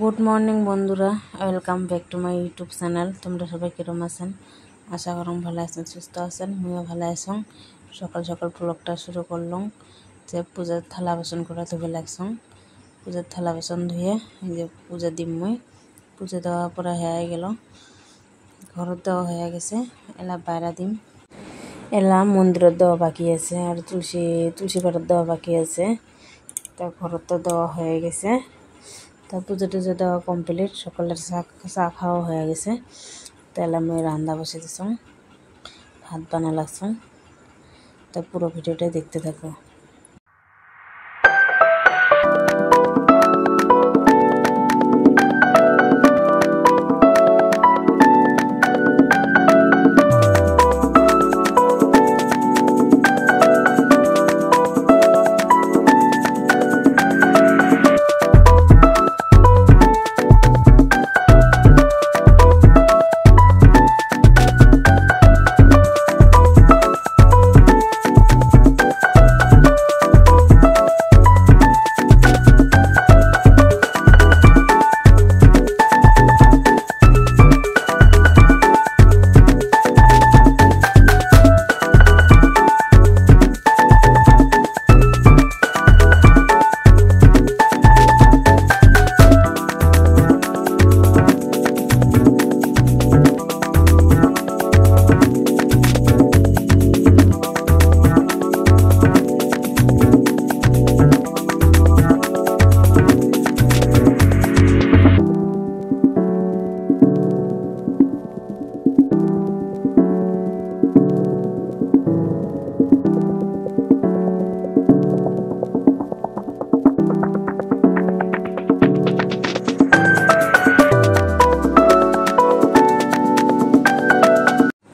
Good morning বন্ধুরা, welcome back to my YouTube channel. তোমরা সবাই কিরম আছেন? আশা করুন ভালো আছেন, সুস্থ আছেন। আমিও ভালো আছি। সকাল সকাল ব্লগটা শুরু করলাম যে পূজার থালা বাসন করে ধুবে লাগছং। পূজার থালা বাসন ধুয়ে এই যে পূজা দিম। মই পূজা দেওয়া পরে হয়ে গেল, ঘরত দেওয়া হয়ে গেছে। এলা বাইরা দিম, এলা মন্দিরত দেওয়া বাকি আছে, আর তুলসী পাড়ত দেওয়া বাকি আছে। তা ঘরত তো দেওয়া হয়ে গেছে। তা পুজো টুজো দেওয়া কমপ্লিট, সকালের চা খাওয়া হয়ে গেছে। তাহলে আমি রান্না বসে দিছং, ভাত বানা লাগছং। তা পুরো ভিডিওটা দেখতে থাকো।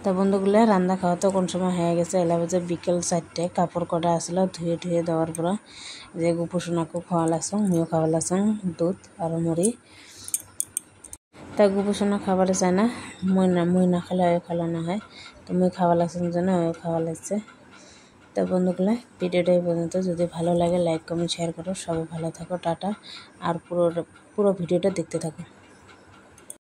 তা বন্ধুগুলো রান্না খাওয়া তো কোন সময় হয়ে গেছে। এলা বাজে বিকেল 4টে। কাপড় কটা আসলো ধুয়ে দেওয়ার পর যে গোপুসোনাকে খাওয়া লাগছং, আমিও খাওয়া লাগছং দুধ আর মুড়ি। তা গোপুসোনা খাবার চায় না, মই না খেলে ওই খেলা না হয়। তো মই খাওয়া লাগছং জন্য ওই খাওয়া লাগছে। তা বন্ধুগুলো ভিডিওটা এই পর্যন্ত। যদি ভালো লাগে লাইক কমেন্ট শেয়ার করো। সবাই ভালো থাকো, টাটা। আর পুরো ভিডিওটা দেখতে থাকো।